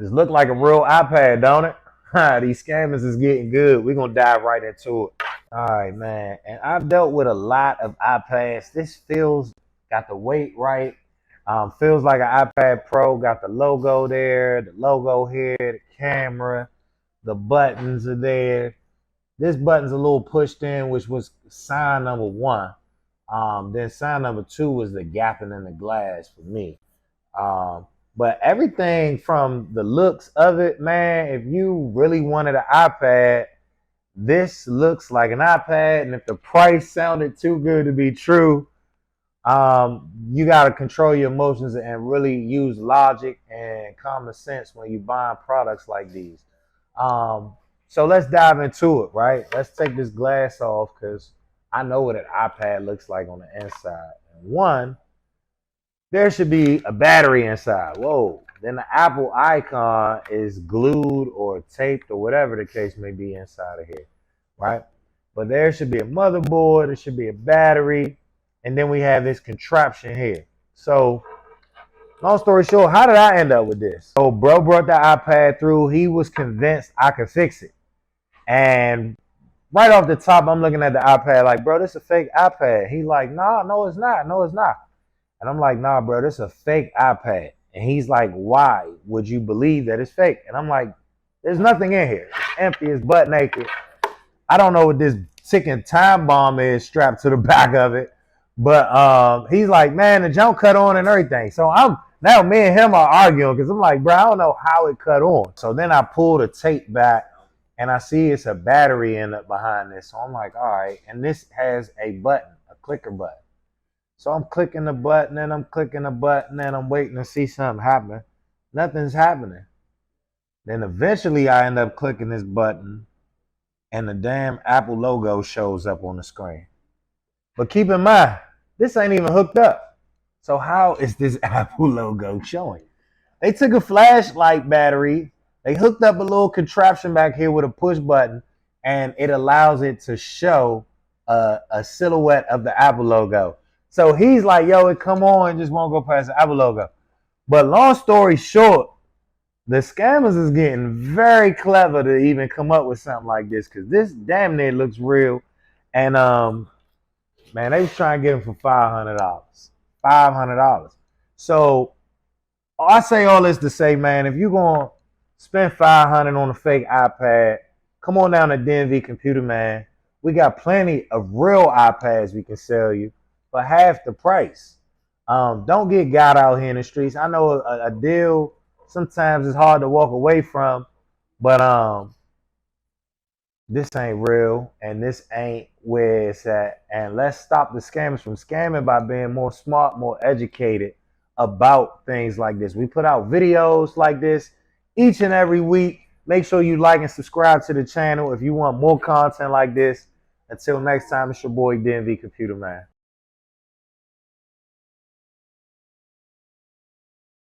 This look like a real iPad, don't it? These scammers is getting good. We're gonna dive right into it. All right, man. And I've dealt with a lot of iPads. This feels got the weight right. Feels like an iPad Pro. Got the logo there, the logo here, the camera, the buttons are there. This button's a little pushed in, which was sign number one. Then sign number two was the gapping in the glass for me. Um, but everything from the looks of it, man, if you really wanted an iPad, this looks like an iPad. And if the price sounded too good to be true, you got to control your emotions and really use logic and common sense when you buying products like these. Um, so let's dive into it, right? Let's take this glass off because I know what an iPad looks like on the inside. And one, there should be a battery inside. Whoa. Then the Apple icon is glued or taped or whatever the case may be inside of here, right? But there should be a motherboard, there should be a battery, and then we have this contraption here. So, long story short, how did I end up with this? So, bro brought the iPad through. He was convinced I could fix it. And right off the top, I'm looking at the iPad like, bro, this is a fake iPad. He like, nah, no, it's not. No, it's not. And I'm like, nah, bro, this is a fake iPad. And he's like, why would you believe that it's fake? And I'm like, there's nothing in here. It's empty, it's butt naked. I don't know what this ticking time bomb is strapped to the back of it. But he's like, man, the jump cut on and everything. So now me and him are arguing because I'm like, bro, I don't know how it cut on. So then I pull the tape back and I see it's a battery in it behind this. So I'm like, all right. And this has a button, a clicker button. So I'm clicking the button and I'm clicking the button and I'm waiting to see something happen. Nothing's happening. Then eventually I end up clicking this button and the damn Apple logo shows up on the screen. But keep in mind, this ain't even hooked up. So how is this Apple logo showing? They took a flashlight battery, they hooked up a little contraption back here with a push button, and it allows it to show a silhouette of the Apple logo. So he's like, yo, it come on, just won't go past the Apple logo. But long story short, the scammers is getting very clever to even come up with something like this because this damn near looks real. And man, they was trying to get him for $500. $500. So I say all this to say, man, if you're gonna spend $500 on a fake iPad, come on down to DMV Computer, man. We got plenty of real iPads we can sell you for half the price. Don't get got out here in the streets. I know a deal sometimes is hard to walk away from, but this ain't real and this ain't where it's at. And let's stop the scammers from scamming by being more smart, more educated about things like this. We put out videos like this each and every week. Make sure you like and subscribe to the channel if you want more content like this. Until next time, it's your boy DMV Computer Man.